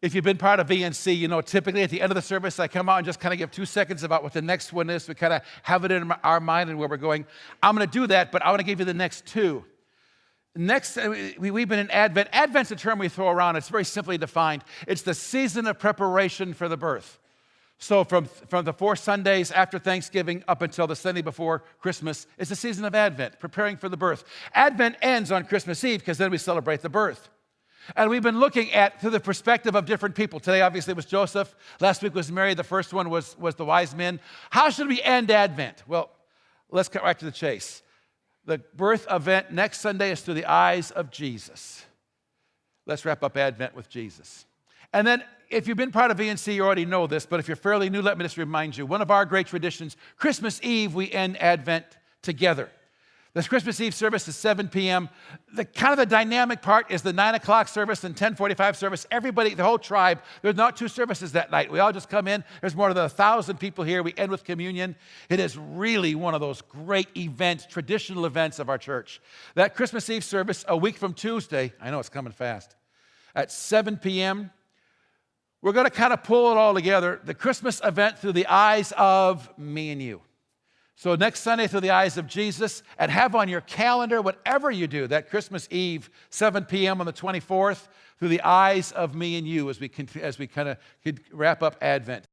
If you've been part of VNC, you know typically at the end of the service, I come out and just kind of give 2 seconds about what the next one is. We kind of have it in our mind and where we're going. I'm going to do that, but I want to give you the next 2. Next, we've been in Advent. Advent's a term we throw around. It's very simply defined. It's the season of preparation for the birth. So from the 4 Sundays after Thanksgiving up until the Sunday before Christmas, it's the season of Advent, preparing for the birth. Advent ends on Christmas Eve because then we celebrate the birth. And we've been looking at through the perspective of different people. Today, obviously, was Joseph. Last week was Mary. The first one was the wise men. How should we end Advent? Well, let's cut right to the chase. The birth event next Sunday is through the eyes of Jesus. Let's wrap up Advent with Jesus. And then, if you've been part of VNC, you already know this, but if you're fairly new, let me just remind you. One of our great traditions, Christmas Eve, we end Advent together. This Christmas Eve service is 7 p.m. The dynamic part is the 9 o'clock service and 10:45 service. Everybody, the whole tribe, there's not 2 services that night. We all just come in. There's more than 1,000 people here. We end with communion. It is really one of those great events, traditional events of our church. That Christmas Eve service, a week from Tuesday, I know it's coming fast, at 7 p.m., we're going to kind of pull it all together, the Christmas event through the eyes of me and you. So next Sunday, through the eyes of Jesus, and have on your calendar, whatever you do, that Christmas Eve, 7 p.m. on the 24th, through the eyes of me and you as we kind of wrap up Advent.